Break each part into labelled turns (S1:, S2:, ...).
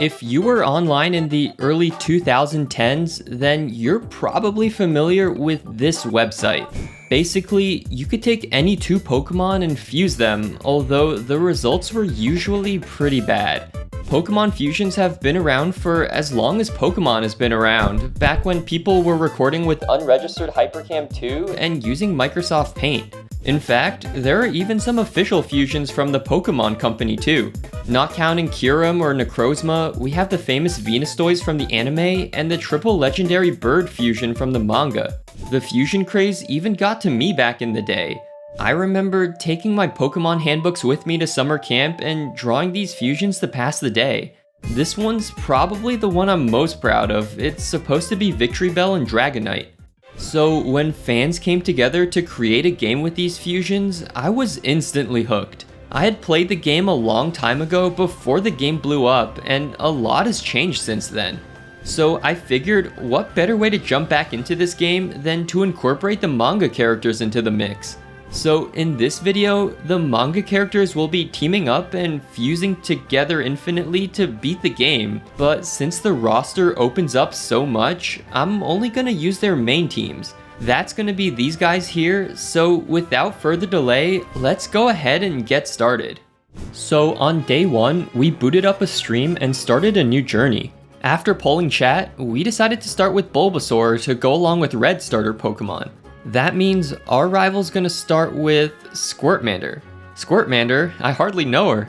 S1: If you were online in the early 2010s, then you're probably familiar with this website. Basically, you could take any two Pokemon and fuse them, although the results were usually pretty bad. Pokemon fusions have been around for as long as Pokemon has been around, back when people were recording with unregistered Hypercam 2 and using Microsoft Paint. In fact, there are even some official fusions from the Pokemon Company too. Not counting Kyurem or Necrozma, we have the famous Venustoys from the anime and the triple legendary bird fusion from the manga. The fusion craze even got to me back in the day. I remember taking my Pokemon handbooks with me to summer camp and drawing these fusions to pass the day. This one's probably the one I'm most proud of. It's supposed to be Victory Bell and Dragonite. So when fans came together to create a game with these fusions, I was instantly hooked. I had played the game a long time ago before the game blew up, and a lot has changed since then. So I figured, what better way to jump back into this game than to incorporate the manga characters into the mix. So in this video, the manga characters will be teaming up and fusing together infinitely to beat the game, but since the roster opens up so much, I'm only gonna use their main teams. That's gonna be these guys here, so without further delay, let's go ahead and get started. So on day 1, we booted up a stream and started a new journey. After polling chat, we decided to start with Bulbasaur to go along with Red starter Pokemon. That means our rival's gonna start with Squirtmander. Squirtmander? I hardly know her.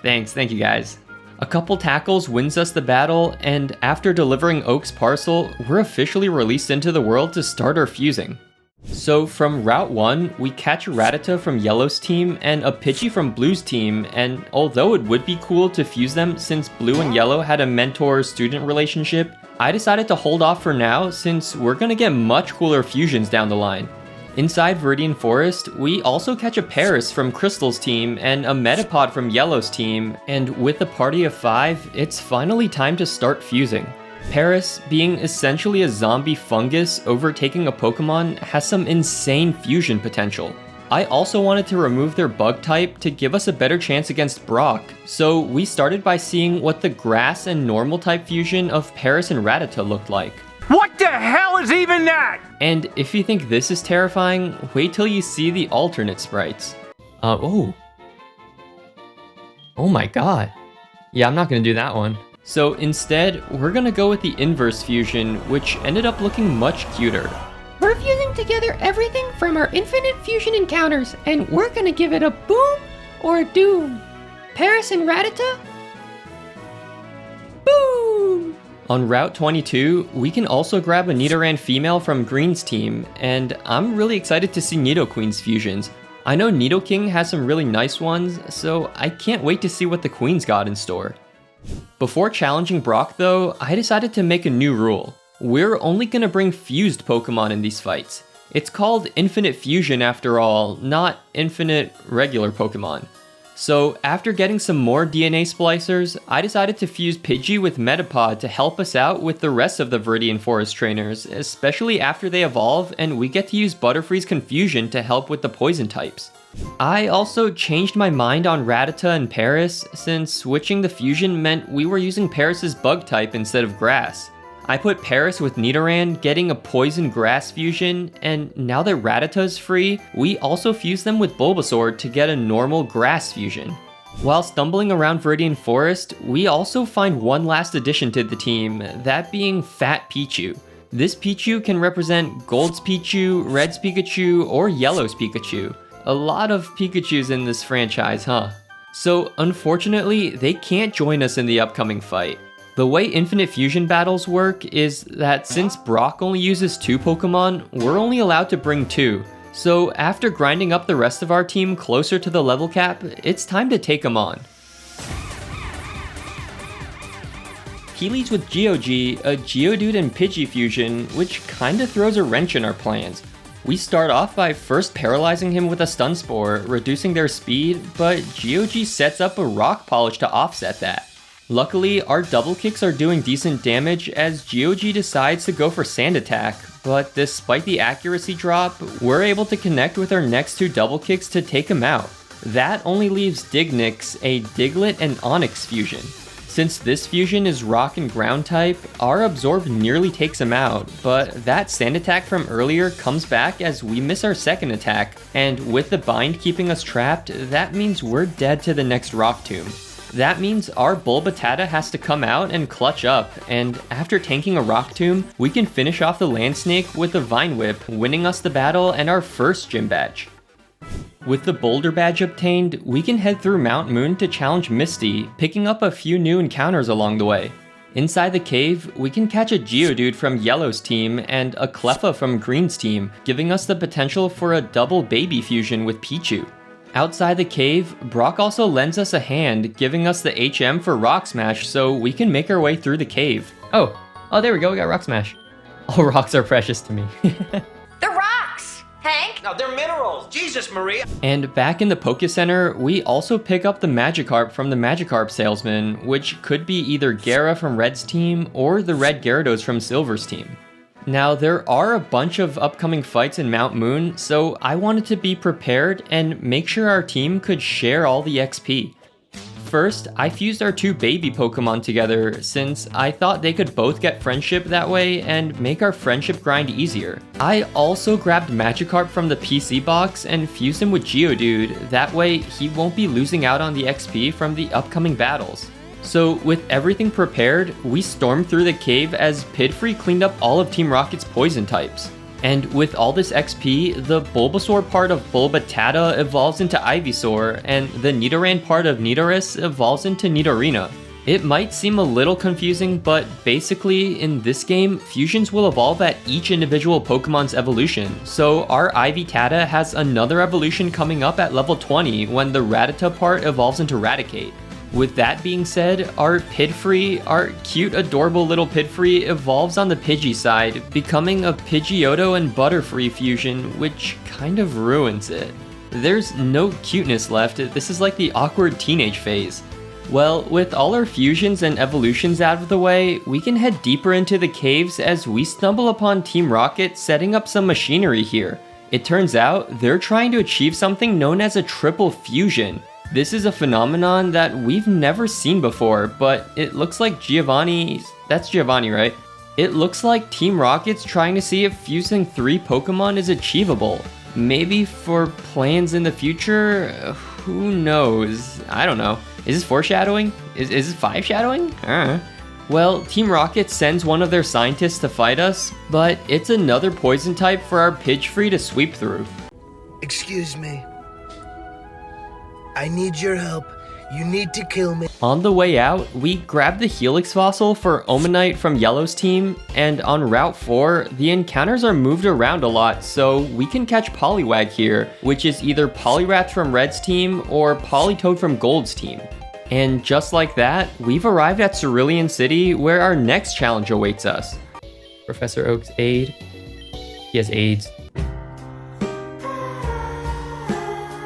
S1: Thank you guys. A couple tackles wins us the battle, and after delivering Oak's parcel, we're officially released into the world to start our fusing. So from Route 1, we catch a Rattata from Yellow's team and a Pidgey from Blue's team, and although it would be cool to fuse them since Blue and Yellow had a mentor-student relationship, I decided to hold off for now since we're gonna get much cooler fusions down the line. Inside Viridian Forest, we also catch a Paris from Crystal's team and a Metapod from Yellow's team, and with a party of 5, it's finally time to start fusing. Paris, being essentially a zombie fungus overtaking a Pokemon, has some insane fusion potential. I also wanted to remove their bug type to give us a better chance against Brock, so we started by seeing what the grass and normal type fusion of Paris and Rattata looked like.
S2: What the hell is even that?
S1: And if you think this is terrifying, wait till you see the alternate sprites. Oh my god. Yeah, I'm not gonna do that one. So instead, we're gonna go with the inverse fusion, which ended up looking much cuter.
S3: We're fusing together everything from our infinite fusion encounters, and we're gonna give it a boom or a doom. Paris and Rattata? Boom!
S1: On Route 22, we can also grab a Nidoran female from Green's team, and I'm really excited to see Nidoqueen's fusions. I know Nidoking has some really nice ones, so I can't wait to see what the Queen's got in store. Before challenging Brock though, I decided to make a new rule. We're only gonna bring fused Pokemon in these fights. It's called Infinite Fusion after all, not infinite regular Pokemon. So after getting some more DNA splicers, I decided to fuse Pidgey with Metapod to help us out with the rest of the Viridian Forest trainers, especially after they evolve and we get to use Butterfree's Confusion to help with the poison types. I also changed my mind on Rattata and Paris, since switching the fusion meant we were using Paris's bug type instead of grass. I put Paris with Nidoran, getting a poison grass fusion, and now that Rattata's free, we also fuse them with Bulbasaur to get a normal grass fusion. While stumbling around Viridian Forest, we also find one last addition to the team, that being Fat Pichu. This Pichu can represent Gold's Pichu, Red's Pikachu, or Yellow's Pikachu. A lot of Pikachus in this franchise, huh? So unfortunately, they can't join us in the upcoming fight. The way Infinite Fusion battles work is that since Brock only uses 2 Pokemon, we're only allowed to bring 2. So after grinding up the rest of our team closer to the level cap, it's time to take them on. He leads with Geogy, a Geodude and Pidgey fusion, which kinda throws a wrench in our plans. We start off by first paralyzing him with a Stun Spore, reducing their speed, but Geogy sets up a Rock Polish to offset that. Luckily, our double kicks are doing decent damage as Geogy decides to go for Sand Attack, but despite the accuracy drop, we're able to connect with our next 2 double kicks to take him out. That only leaves Dignix, a Diglett and Onix fusion. Since this fusion is rock and ground type, our absorb nearly takes him out, but that sand attack from earlier comes back as we miss our second attack, and with the bind keeping us trapped, that means we're dead to the next rock tomb. That means our Bulbatata has to come out and clutch up, and after tanking a rock tomb, we can finish off the land snake with a vine whip, winning us the battle and our first gym badge. With the Boulder badge obtained, we can head through Mount Moon to challenge Misty, picking up a few new encounters along the way. Inside the cave, we can catch a Geodude from Yellow's team and a Cleffa from Green's team, giving us the potential for a double baby fusion with Pichu. Outside the cave, Brock also lends us a hand, giving us the HM for Rock Smash so we can make our way through the cave. Oh, there we go, we got Rock Smash. All rocks are precious to me.
S4: The rocks, Hank!
S2: Now, they're minerals. Jesus, Maria.
S1: And back in the Poké Center, we also pick up the Magikarp from the Magikarp salesman, which could be either Gara from Red's team or the Red Gyarados from Silver's team. Now, there are a bunch of upcoming fights in Mount Moon, so I wanted to be prepared and make sure our team could share all the XP. First, I fused our two baby Pokemon together since I thought they could both get friendship that way and make our friendship grind easier. I also grabbed Magikarp from the PC box and fused him with Geodude, that way he won't be losing out on the XP from the upcoming battles. So with everything prepared, we stormed through the cave as Pidfree cleaned up all of Team Rocket's poison types. And with all this XP, the Bulbasaur part of Bulbatata evolves into Ivysaur, and the Nidoran part of Nidorus evolves into Nidorina. It might seem a little confusing, but basically, in this game, fusions will evolve at each individual Pokemon's evolution, so our Ivytata has another evolution coming up at level 20 when the Rattata part evolves into Raticate. With that being said, our Pidfree, our cute adorable little Pidfree, evolves on the Pidgey side, becoming a Pidgeotto and Butterfree fusion, which kind of ruins it. There's no cuteness left, this is like the awkward teenage phase. Well, with all our fusions and evolutions out of the way, we can head deeper into the caves as we stumble upon Team Rocket setting up some machinery here. It turns out, they're trying to achieve something known as a triple fusion. This is a phenomenon that we've never seen before, but it looks like that's Giovanni, right? It looks like Team Rocket's trying to see if fusing 3 Pokemon is achievable. Maybe for plans in the future? Who knows? I don't know. Is this foreshadowing? Is this 5-shadowing? Well, Team Rocket sends one of their scientists to fight us, but it's another poison type for our Pidgeotto to sweep through.
S5: Excuse me. I need your help. You need to kill me.
S1: On the way out, we grab the Helix fossil for Omanite from Yellow's team, and on Route 4, the encounters are moved around a lot, so we can catch Poliwag here, which is either Poliwrath from Red's team or Politoed from Gold's team. And just like that, we've arrived at Cerulean City, where our next challenge awaits us. Professor Oak's aide. He has AIDS.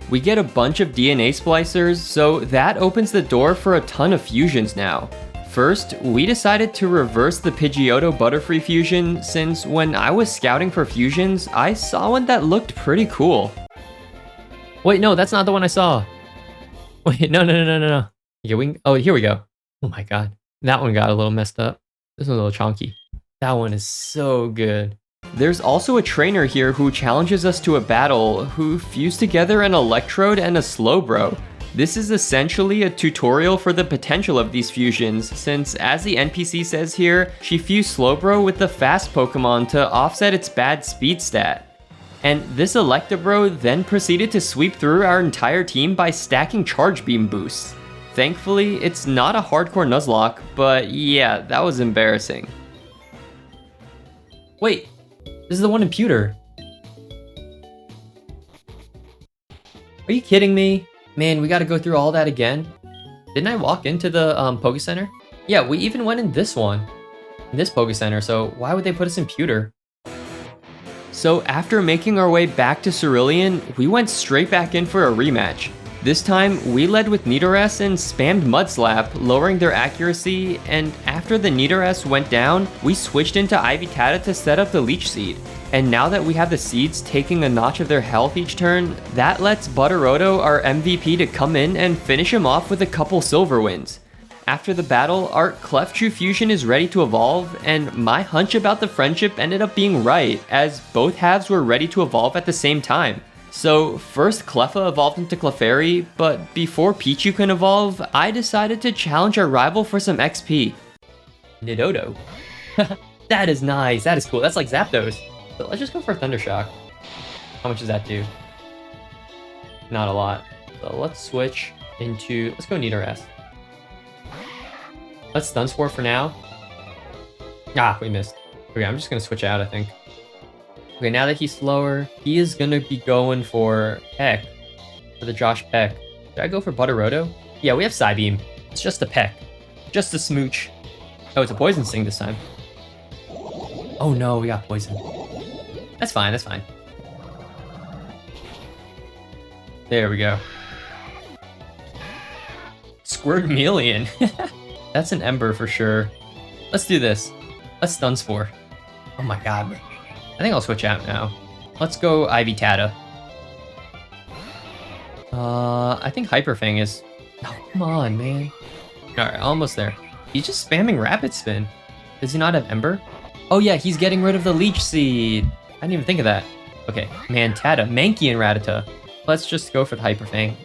S1: We get a bunch of DNA splicers, so that opens the door for a ton of fusions now. First, we decided to reverse the Pidgeotto Butterfree fusion, since when I was scouting for fusions, I saw one that looked pretty cool. Wait, no, that's not the one I saw. Wait, no. Yeah, here we go. Oh my god. That one got a little messed up. This one's a little chonky. That one is so good. There's also a trainer here who challenges us to a battle, who fuse together an Electrode and a Slowbro. This is essentially a tutorial for the potential of these fusions, since as the NPC says here, she fused Slowbro with the fast Pokemon to offset its bad speed stat. And this Electabro then proceeded to sweep through our entire team by stacking Charge Beam boosts. Thankfully, it's not a hardcore Nuzlocke, but yeah, that was embarrassing. Wait, this is the one in Pewter. Are you kidding me? Man, we gotta go through all that again? Didn't I walk into the Poké Center? Yeah, we even went in this one. In this Poké Center, so why would they put us in Pewter? So after making our way back to Cerulean, we went straight back in for a rematch. This time, we led with Nidorus and spammed Mud Slap, lowering their accuracy, and after the Nidorus went down, we switched into Ivy Tata to set up the Leech Seed. And now that we have the seeds taking a notch of their health each turn, that lets Butteroto, our MVP, to come in and finish him off with a couple silver wins. After the battle, our Clefchu fusion is ready to evolve, and my hunch about the friendship ended up being right, as both halves were ready to evolve at the same time. So first Cleffa evolved into Clefairy, but before Pichu can evolve, I decided to challenge our rival for some XP. Nidodo. That is nice, that is cool, that's like Zapdos. So let's just go for Thundershock. How much does that do? Not a lot. So let's switch into, let's go Nidorus. Let's Stun Spore for now. Ah, we missed. Okay, I'm just gonna switch out, I think. Okay, now that he's slower, he is gonna be going for Peck. For the Josh Peck. Should I go for Butteroto? Yeah, we have Psybeam. It's just a Peck. Just a smooch. Oh, it's a Poison Sting this time. Oh no, we got Poison. That's fine, that's fine. There we go. Squirtmelion. That's an Ember for sure. Let's do this. Let's Stun Spore. Oh my god. I think I'll switch out now. Let's go Ivy Tata. I think Hyper Fang is... Oh, come on, man. Alright, almost there. He's just spamming Rapid Spin. Does he not have Ember? Oh yeah, he's getting rid of the Leech Seed. I didn't even think of that. Okay, Mantata, Mankey, and Rattata. Let's just go for the Hyper Fang.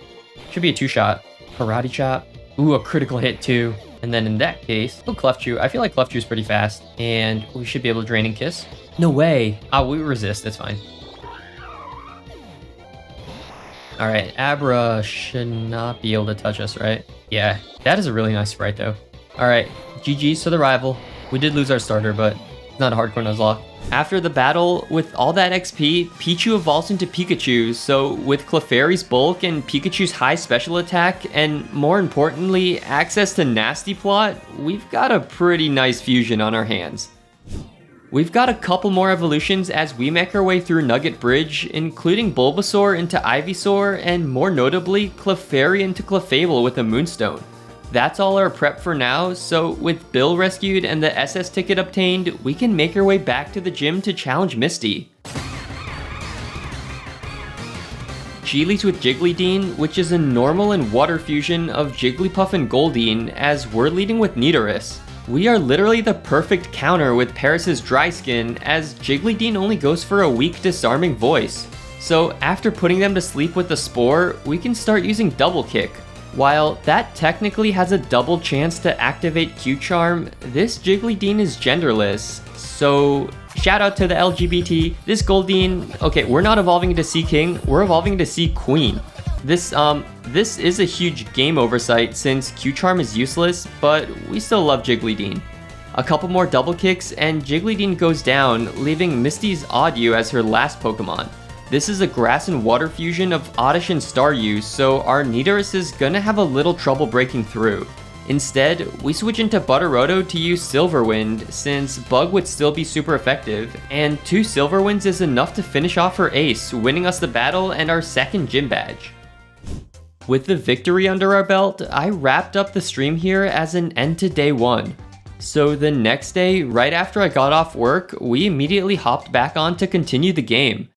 S1: Should be a 2-shot. Karate Chop. Ooh, a critical hit too. And then in that case, oh, Clefchu. I feel like Clefchu is pretty fast. And we should be able to Draining Kiss. No way. Ah, we resist. That's fine. Alright, Abra should not be able to touch us, right? Yeah, that is a really nice sprite though. Alright, GG's to the rival. We did lose our starter, but it's not a hardcore Nuzlocke. After the battle, with all that XP, Pichu evolves into Pikachu, so with Clefairy's bulk and Pikachu's high special attack, and more importantly, access to Nasty Plot, we've got a pretty nice fusion on our hands. We've got a couple more evolutions as we make our way through Nugget Bridge, including Bulbasaur into Ivysaur, and more notably, Clefairy into Clefable with a Moonstone. That's all our prep for now, so with Bill rescued and the SS ticket obtained, we can make our way back to the gym to challenge Misty. She leads with Jigglydean, which is a normal and water fusion of Jigglypuff and Goldeen, as we're leading with Nidorus. We are literally the perfect counter with Paris's dry skin, as Jigglydean only goes for a weak disarming voice. So after putting them to sleep with the Spore, we can start using Double Kick. While that technically has a double chance to activate Q-Charm, this Jigglydean is genderless, so shout out to the LGBT. This Goldeen, okay, we're not evolving into Sea King, we're evolving into Sea Queen. This is a huge game oversight since Q-Charm is useless, but we still love Jigglydean. A couple more double kicks and Jigglydean goes down, leaving Misty's Oddish as her last Pokemon. This is a grass and water fusion of Oddish and Staryu, so our Nidorus is gonna have a little trouble breaking through. Instead, we switch into Butteroto to use Silver Wind, since Bug would still be super effective, and 2 Silver Winds is enough to finish off her ace, winning us the battle and our second gym badge. With the victory under our belt, I wrapped up the stream here as an end to day 1. So the next day, right after I got off work, we immediately hopped back on to continue the game.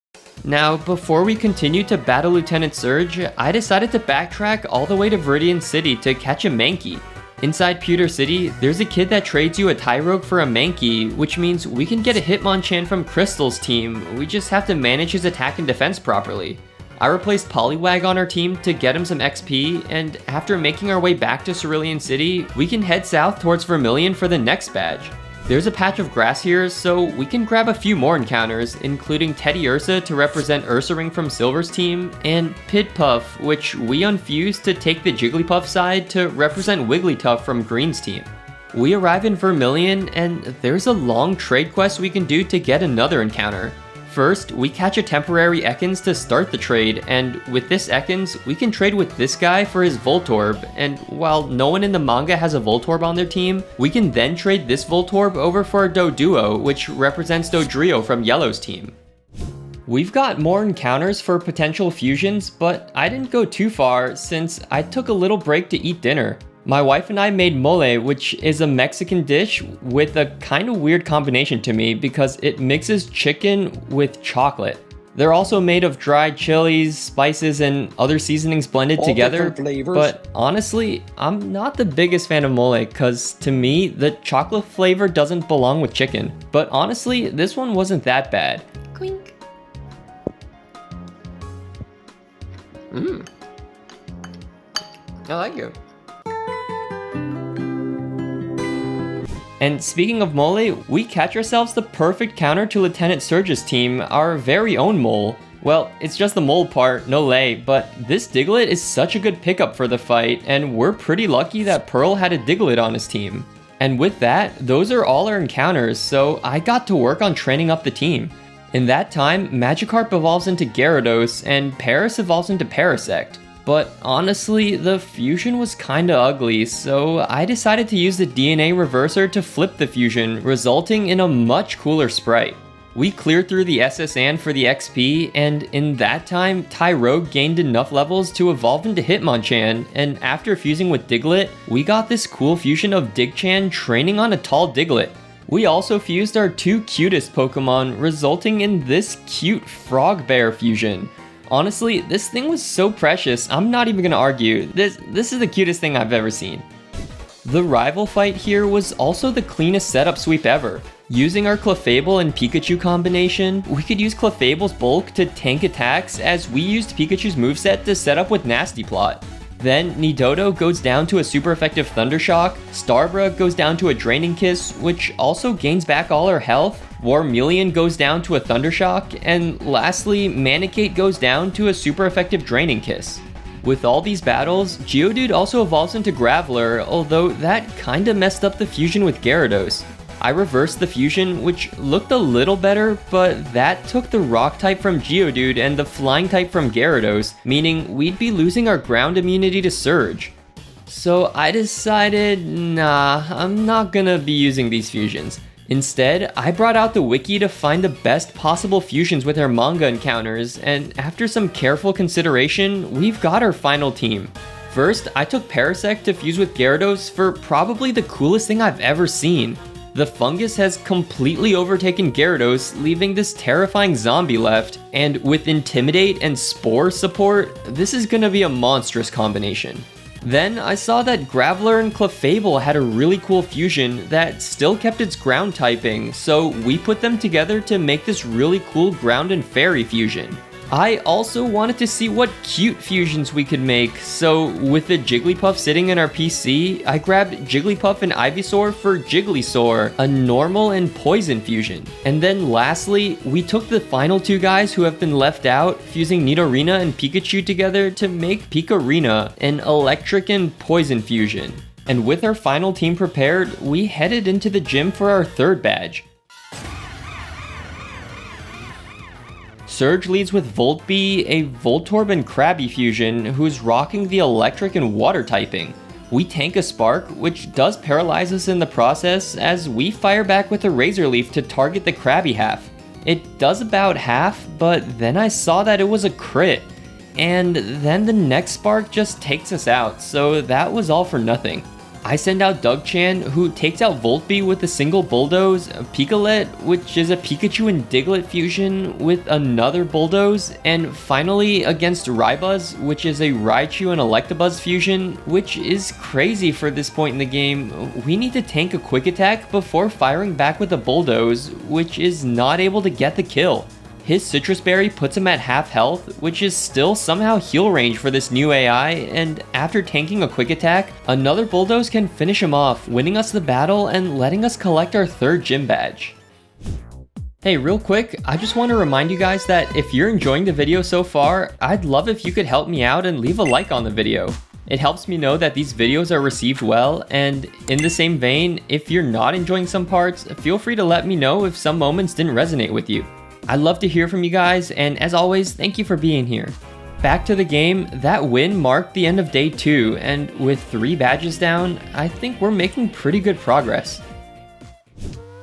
S1: Now, before we continue to battle Lieutenant Surge, I decided to backtrack all the way to Viridian City to catch a Mankey. Inside Pewter City, there's a kid that trades you a Tyrogue for a Mankey, which means we can get a Hitmonchan from Crystal's team, we just have to manage his attack and defense properly. I replaced Poliwag on our team to get him some XP, and after making our way back to Cerulean City, we can head south towards Vermilion for the next badge. There's a patch of grass here, so we can grab a few more encounters, including Teddy Ursa to represent Ursaring from Silver's team, and Pidpuff, which we unfused to take the Jigglypuff side to represent Wigglytuff from Green's team. We arrive in Vermilion, and there's a long trade quest we can do to get another encounter. First, we catch a temporary Ekans to start the trade, and with this Ekans, we can trade with this guy for his Voltorb, and while no one in the manga has a Voltorb on their team, we can then trade this Voltorb over for a Doduo, which represents Dodrio from Yellow's team. We've got more encounters for potential fusions, but I didn't go too far since I took a little break to eat dinner. My wife and I made mole, which is a Mexican dish with a kind of weird combination to me because it mixes chicken with chocolate. They're also made of dried chilies, spices, and other seasonings blended
S6: All
S1: together.
S6: different flavors.
S1: But honestly, I'm not the biggest fan of mole because to me, the chocolate flavor doesn't belong with chicken. But honestly, this one wasn't that bad.
S3: Quink.
S1: I like it. And speaking of mole, we catch ourselves the perfect counter to Lieutenant Surge's team, our very own mole. Well, it's just the mole part, no lay, but this Diglett is such a good pickup for the fight, and we're pretty lucky that Pearl had a Diglett on his team. And with that, those are all our encounters, so I got to work on training up the team. In that time, Magikarp evolves into Gyarados, and Paras evolves into Parasect. But honestly, the fusion was kinda ugly, so I decided to use the DNA reverser to flip the fusion, resulting in a much cooler sprite. We cleared through the SSN for the XP, and in that time, Tyrogue gained enough levels to evolve into Hitmonchan, and after fusing with Diglett, we got this cool fusion of Digchan training on a tall Diglett. We also fused our two cutest Pokemon, resulting in this cute Frog Bear fusion. Honestly, this thing was so precious, I'm not even gonna argue. This is the cutest thing I've ever seen. The rival fight here was also the cleanest setup sweep ever. Using our Clefable and Pikachu combination, we could use Clefable's bulk to tank attacks as we used Pikachu's moveset to set up with Nasty Plot. Then Nidodo goes down to a super effective Thunder Shock, Starbra goes down to a Draining Kiss, which also gains back all her health, Warmeleon goes down to a Thunder Shock, and lastly, Manecate goes down to a super effective Draining Kiss. With all these battles, Geodude also evolves into Graveler, although that kinda messed up the fusion with Gyarados. I reversed the fusion, which looked a little better, but that took the rock type from Geodude and the flying type from Gyarados, meaning we'd be losing our ground immunity to Surge. So I decided, nah, I'm not gonna be using these fusions. Instead, I brought out the wiki to find the best possible fusions with our manga encounters, and after some careful consideration, we've got our final team. First, I took Parasect to fuse with Gyarados for probably the coolest thing I've ever seen. The fungus has completely overtaken Gyarados, leaving this terrifying zombie left, and with Intimidate and Spore support, this is gonna be a monstrous combination. Then I saw that Graveler and Clefable had a really cool fusion that still kept its ground typing, so we put them together to make this really cool ground and fairy fusion. I also wanted to see what cute fusions we could make, so with the Jigglypuff sitting in our PC, I grabbed Jigglypuff and Ivysaur for Jigglysaur, a normal and poison fusion. And then lastly, we took the final two guys who have been left out, fusing Nidorina and Pikachu together to make Pikarina, an electric and poison fusion. And with our final team prepared, we headed into the gym for our third badge. Surge leads with Voltbee, a Voltorb and Krabby fusion, who's rocking the electric and water typing. We tank a Spark, which does paralyze us in the process, as we fire back with a Razor Leaf to target the Krabby half. It does about half, but then I saw that it was a crit. And then the next Spark just takes us out, so that was all for nothing. I send out Dougchan, who takes out Voltbee with a single Bulldoze, Piccolet, which is a Pikachu and Diglett fusion with another Bulldoze, and finally against Rybuzz, which is a Raichu and Electabuzz fusion, which is crazy for this point in the game. We need to tank a Quick Attack before firing back with a Bulldoze, which is not able to get the kill. His Citrus Berry puts him at half health, which is still somehow heal range for this new AI, and after tanking a Quick Attack, another Bulldoze can finish him off, winning us the battle and letting us collect our third gym badge. Hey, real quick, I just want to remind you guys that if you're enjoying the video so far, I'd love if you could help me out and leave a like on the video. It helps me know that these videos are received well, and in the same vein, if you're not enjoying some parts, feel free to let me know if some moments didn't resonate with you. I'd love to hear from you guys, and as always, thank you for being here. Back to the game, that win marked the end of day 2, and with 3 badges down, I think we're making pretty good progress.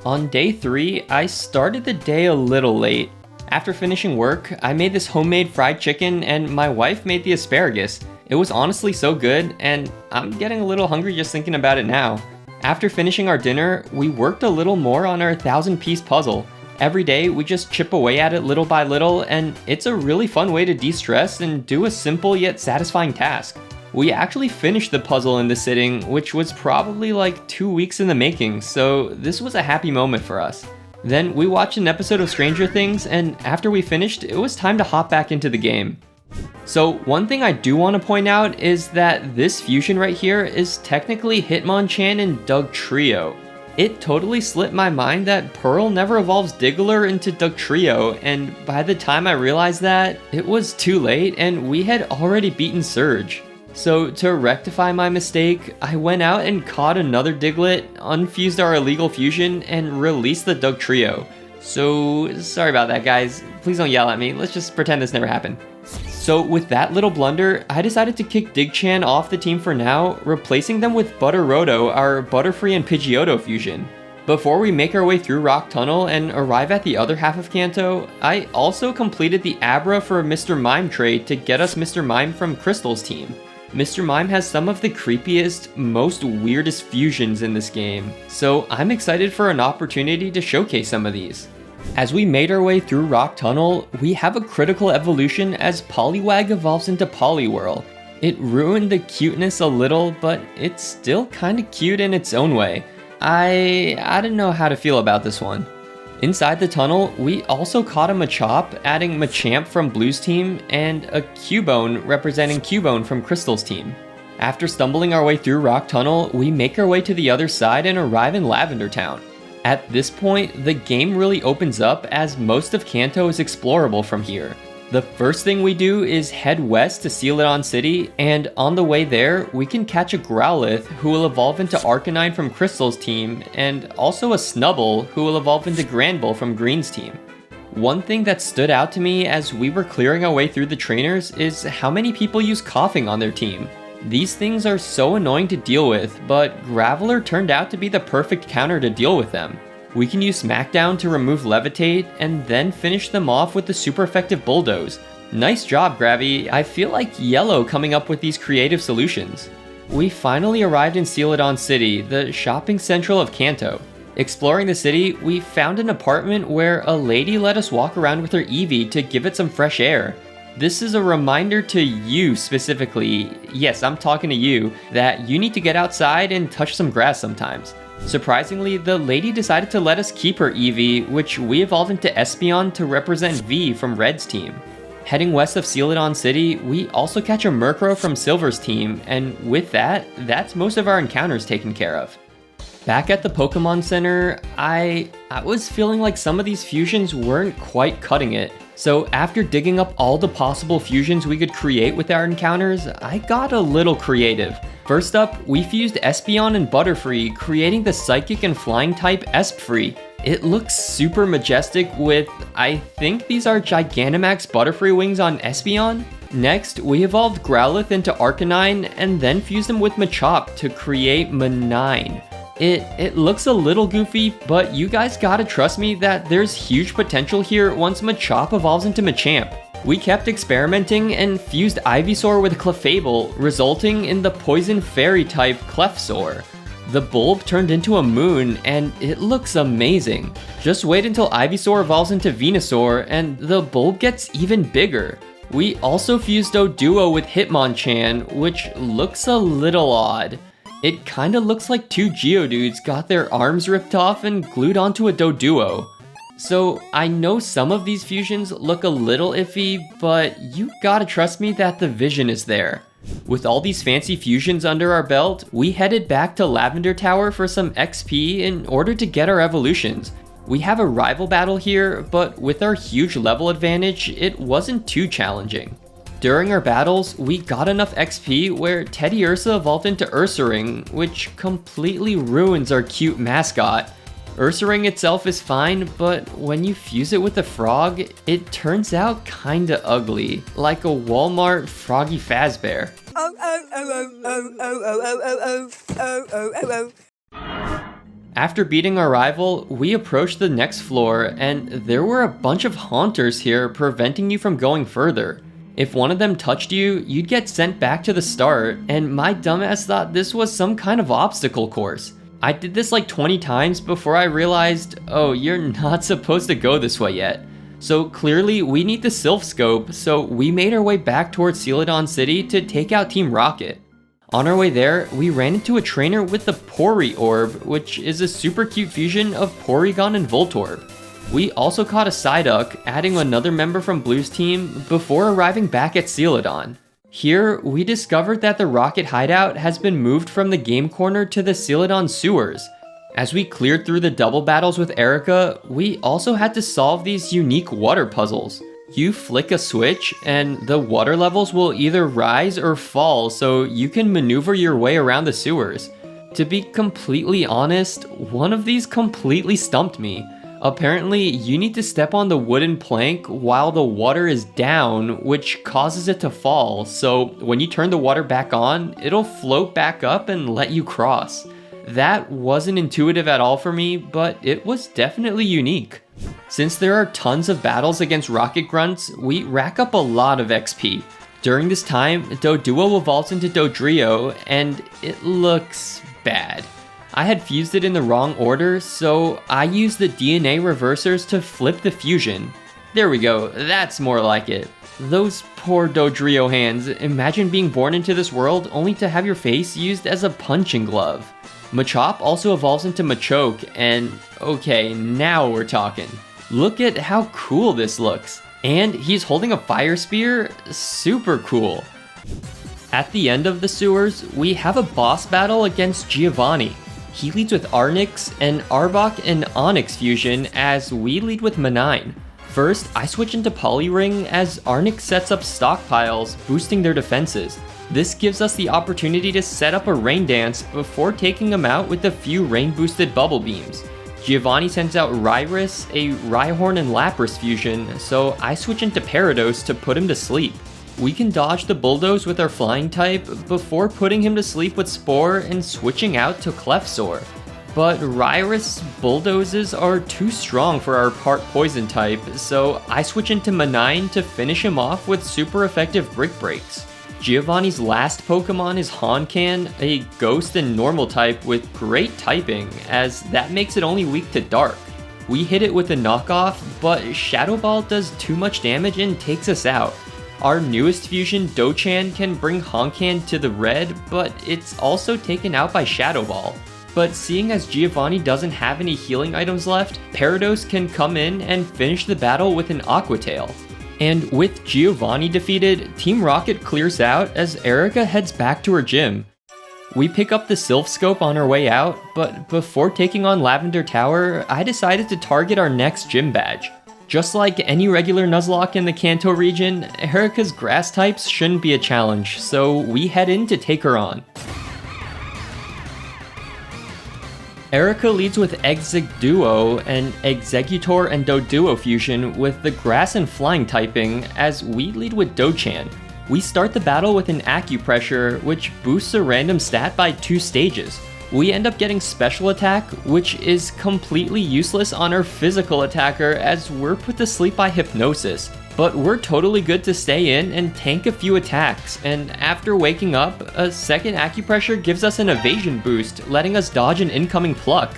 S1: On day 3, I started the day a little late. After finishing work, I made this homemade fried chicken and my wife made the asparagus. It was honestly so good, and I'm getting a little hungry just thinking about it now. After finishing our dinner, we worked a little more on our 1,000-piece puzzle. Every day, we just chip away at it little by little, and it's a really fun way to de-stress and do a simple yet satisfying task. We actually finished the puzzle in this sitting, which was probably like 2 weeks in the making, so this was a happy moment for us. Then we watched an episode of Stranger Things, and after we finished, it was time to hop back into the game. So one thing I do want to point out is that this fusion right here is technically Hitmonchan and Dugtrio. It totally slipped my mind that Pearl never evolves Diggler into Dugtrio, and by the time I realized that, it was too late and we had already beaten Surge. So to rectify my mistake, I went out and caught another Diglett, unfused our illegal fusion, and released the Dugtrio. So sorry about that, guys. Please don't yell at me. Let's just pretend this never happened. So with that little blunder, I decided to kick Digchan off the team for now, replacing them with Butterroto, our Butterfree and Pidgeotto fusion. Before we make our way through Rock Tunnel and arrive at the other half of Kanto, I also completed the Abra for Mr. Mime trade to get us Mr. Mime from Crystal's team. Mr. Mime has some of the creepiest, most weirdest fusions in this game, so I'm excited for an opportunity to showcase some of these. As we made our way through Rock Tunnel, we have a critical evolution as Poliwag evolves into Poliwhirl. It ruined the cuteness a little, but it's still kinda cute in its own way. I don't know how to feel about this one. Inside the tunnel, we also caught a Machop, adding Machamp from Blue's team, and a Cubone representing Cubone from Crystal's team. After stumbling our way through Rock Tunnel, we make our way to the other side and arrive in Lavender Town. At this point, the game really opens up as most of Kanto is explorable from here. The first thing we do is head west to Celadon City, and on the way there, we can catch a Growlithe who will evolve into Arcanine from Crystal's team, and also a Snubbull who will evolve into Granbull from Green's team. One thing that stood out to me as we were clearing our way through the trainers is how many people use Coughing on their team. These things are so annoying to deal with, but Graveler turned out to be the perfect counter to deal with them. We can use Smackdown to remove Levitate, and then finish them off with the super effective Bulldoze. Nice job, Gravy. I feel like Yellow coming up with these creative solutions. We finally arrived in Celadon City, the shopping central of Kanto. Exploring the city, we found an apartment where a lady let us walk around with her Eevee to give it some fresh air. This is a reminder to you specifically, yes, I'm talking to you, that you need to get outside and touch some grass sometimes. Surprisingly, the lady decided to let us keep her Eevee, which we evolved into Espeon to represent V from Red's team. Heading west of Celadon City, we also catch a Murkrow from Silver's team, and with that, that's most of our encounters taken care of. Back at the Pokemon Center, I was feeling like some of these fusions weren't quite cutting it. So after digging up all the possible fusions we could create with our encounters, I got a little creative. First up, we fused Espeon and Butterfree, creating the Psychic and Flying type Espfree. It looks super majestic with, I think these are Gigantamax Butterfree wings on Espeon. Next, we evolved Growlithe into Arcanine and then fused him with Machop to create Manine. It looks a little goofy, but you guys gotta trust me that there's huge potential here once Machop evolves into Machamp. We kept experimenting and fused Ivysaur with Clefable, resulting in the Poison Fairy type Clefsaur. The bulb turned into a moon, and it looks amazing. Just wait until Ivysaur evolves into Venusaur, and the bulb gets even bigger. We also fused Doduo with Hitmonchan, which looks a little odd. It kinda looks like two Geodudes got their arms ripped off and glued onto a Doduo. So I know some of these fusions look a little iffy, but you gotta trust me that the vision is there. With all these fancy fusions under our belt, we headed back to Lavender Tower for some XP in order to get our evolutions. We have a rival battle here, but with our huge level advantage, it wasn't too challenging. During our battles, we got enough XP where Teddiursa evolved into Ursaring, which completely ruins our cute mascot. Ursaring itself is fine, but when you fuse it with a frog, it turns out kinda ugly, like a Walmart Froggy Fazbear. After beating our rival, we approached the next floor, and there were a bunch of haunters here preventing you from going further. If one of them touched you, you'd get sent back to the start, and my dumbass thought this was some kind of obstacle course. I did this like 20 times before I realized, oh, you're not supposed to go this way yet. So clearly we need the Sylph Scope, so we made our way back towards Celadon City to take out Team Rocket. On our way there, we ran into a trainer with the Pori Orb, which is a super cute fusion of Porygon and Voltorb. We also caught a Psyduck, adding another member from Blue's team before arriving back at Celadon. Here, we discovered that the Rocket hideout has been moved from the game corner to the Celadon sewers. As we cleared through the double battles with Erika, we also had to solve these unique water puzzles. You flick a switch and the water levels will either rise or fall, so you can maneuver your way around the sewers. To be completely honest, one of these completely stumped me. Apparently, you need to step on the wooden plank while the water is down, which causes it to fall, so when you turn the water back on, it'll float back up and let you cross. That wasn't intuitive at all for me, but it was definitely unique. Since there are tons of battles against Rocket Grunts, we rack up a lot of XP. During this time, Doduo evolves into Dodrio, and it looks bad. I had fused it in the wrong order, so I used the DNA reversers to flip the fusion. There we go, that's more like it. Those poor Dodrio hands, imagine being born into this world only to have your face used as a punching glove. Machop also evolves into Machoke, and okay, now we're talking. Look at how cool this looks. And he's holding a fire spear, super cool. At the end of the sewers, we have a boss battle against Giovanni. He leads with Arnix and Arbok and Onyx fusion as we lead with Manine. First, I switch into Poliwring as Arnix sets up stockpiles, boosting their defenses. This gives us the opportunity to set up a rain dance before taking him out with a few rain boosted bubble beams. Giovanni sends out Ryrus, a Rhyhorn and Lapras fusion, so I switch into Parados to put him to sleep. We can dodge the Bulldoze with our flying type before putting him to sleep with Spore and switching out to Clefsaur. But Ryrus' Bulldozes are too strong for our part poison type, so I switch into Manine to finish him off with super effective Brick Breaks. Giovanni's last Pokemon is Honkan, a ghost and normal type with great typing, as that makes it only weak to Dark. We hit it with a knockoff, but Shadow Ball does too much damage and takes us out. Our newest fusion, Dochan, can bring Honkan to the red, but it's also taken out by Shadow Ball. But seeing as Giovanni doesn't have any healing items left, Parados can come in and finish the battle with an Aqua Tail. And with Giovanni defeated, Team Rocket clears out as Erika heads back to her gym. We pick up the Sylph Scope on our way out, but before taking on Lavender Tower, I decided to target our next gym badge. Just like any regular Nuzlocke in the Kanto region, Erika's grass types shouldn't be a challenge, so we head in to take her on. Erika leads with Exeggutor and Exeggutor and Doduo fusion with the grass and flying typing, as we lead with Dochan. We start the battle with an Acupressure, which boosts a random stat by 2 stages. We end up getting Special Attack, which is completely useless on our physical attacker as we're put to sleep by Hypnosis. But we're totally good to stay in and tank a few attacks, and after waking up, a second Acupressure gives us an evasion boost, letting us dodge an incoming Pluck.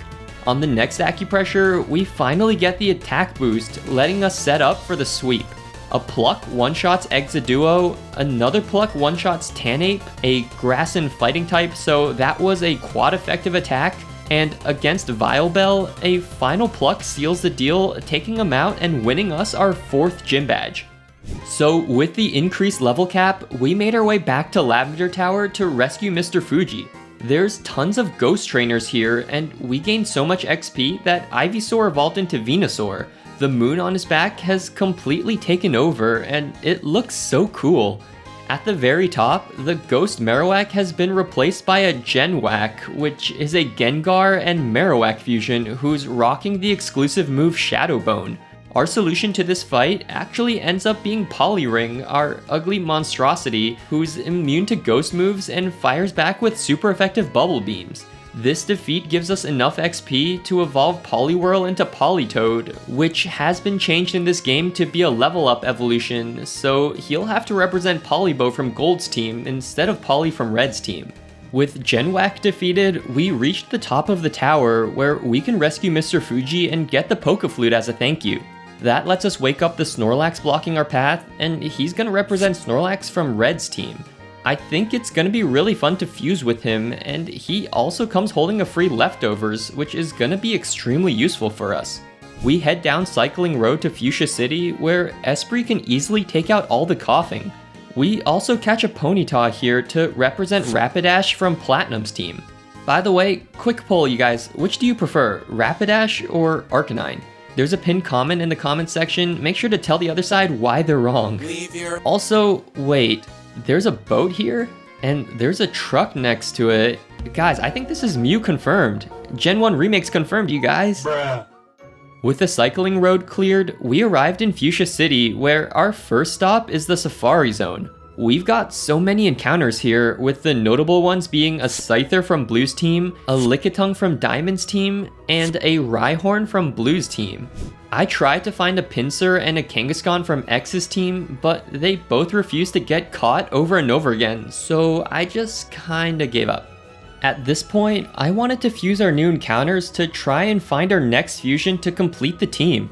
S1: On the next Acupressure, we finally get the attack boost, letting us set up for the sweep. A Pluck one-shots Exeggutor, another Pluck one-shots Tanape, a grass and fighting type, so that was a quad effective attack, and against Vileplume, a final Pluck seals the deal, taking him out and winning us our 4th gym badge. So with the increased level cap, we made our way back to Lavender Tower to rescue Mr. Fuji. There's tons of ghost trainers here, and we gained so much XP that Ivysaur evolved into Venusaur. The moon on his back has completely taken over, and it looks so cool. At the very top, the Ghost Marowak has been replaced by a Genwak, which is a Gengar and Marowak fusion who's rocking the exclusive move Shadow Bone. Our solution to this fight actually ends up being Poliwring, our ugly monstrosity, who's immune to ghost moves and fires back with super effective bubble beams. This defeat gives us enough XP to evolve Poliwhirl into Politoed, which has been changed in this game to be a level up evolution, so he'll have to represent Polibo from Gold's team instead of Poly from Red's team. With Genwhack defeated, we reached the top of the tower where we can rescue Mr. Fuji and get the Poké-Flute as a thank you. That lets us wake up the Snorlax blocking our path, and he's gonna represent Snorlax from Red's team. I think it's gonna be really fun to fuse with him, and he also comes holding a free Leftovers, which is gonna be extremely useful for us. We head down Cycling Road to Fuchsia City, where Esprit can easily take out all the coughing. We also catch a Ponyta here to represent Rapidash from Platinum's team. By the way, quick poll you guys, which do you prefer, Rapidash or Arcanine? There's a pinned comment in the comment section, make sure to tell the other side why they're wrong. Also, wait. There's a boat here, and there's a truck next to it. Guys, I think this is Mew confirmed. Gen 1 remakes confirmed, you guys.
S6: Bruh.
S1: With the cycling road cleared, we arrived in Fuchsia City, where our first stop is the Safari Zone. We've got so many encounters here, with the notable ones being a Scyther from Blue's team, a Lickitung from Diamond's team, and a Rhyhorn from Blue's team. I tried to find a Pinsir and a Kangaskhan from X's team, but they both refused to get caught over and over again, so I just kinda gave up. At this point, I wanted to fuse our new encounters to try and find our next fusion to complete the team.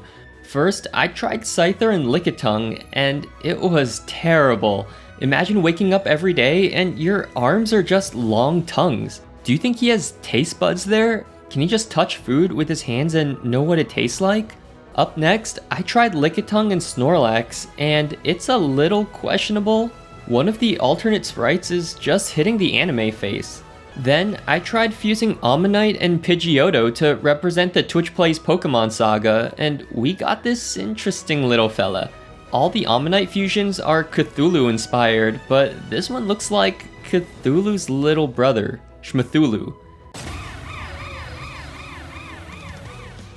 S1: First, I tried Scyther and Lickitung, and it was terrible. Imagine waking up every day and your arms are just long tongues. Do you think he has taste buds there? Can he just touch food with his hands and know what it tastes like? Up next, I tried Lickitung and Snorlax, and it's a little questionable. One of the alternate sprites is just hitting the anime face. Then, I tried fusing Ammonite and Pidgeotto to represent the Twitch Plays Pokemon saga, and we got this interesting little fella. All the Ammonite fusions are Cthulhu inspired, but this one looks like Cthulhu's little brother, Shmithulu.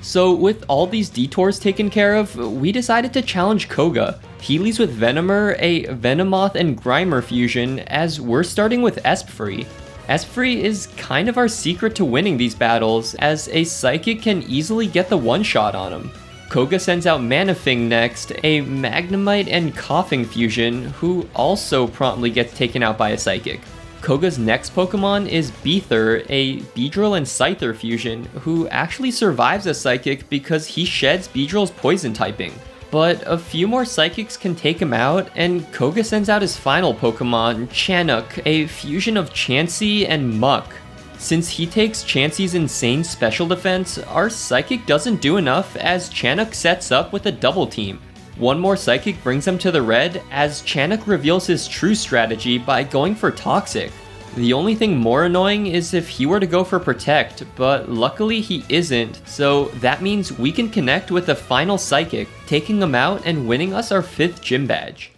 S1: So with all these detours taken care of, we decided to challenge Koga. He leads with Venomer, a Venomoth and Grimer fusion, as we're starting with Esprit. Esprit is kind of our secret to winning these battles, as a Psychic can easily get the one-shot on him. Koga sends out Manafing next, a Magnemite and Coughing fusion, who also promptly gets taken out by a Psychic. Koga's next Pokemon is Beether, a Beedrill and Scyther fusion, who actually survives a Psychic because he sheds Beedrill's poison typing. But a few more Psychics can take him out, and Koga sends out his final Pokemon, Chanook, a fusion of Chansey and Muck. Since he takes Chansey's insane special defense, our Psychic doesn't do enough as Chanook sets up with a double team. One more Psychic brings him to the red as Chanook reveals his true strategy by going for Toxic. The only thing more annoying is if he were to go for Protect, but luckily he isn't, so that means we can connect with the final Psychic, taking him out and winning us our 5th gym badge.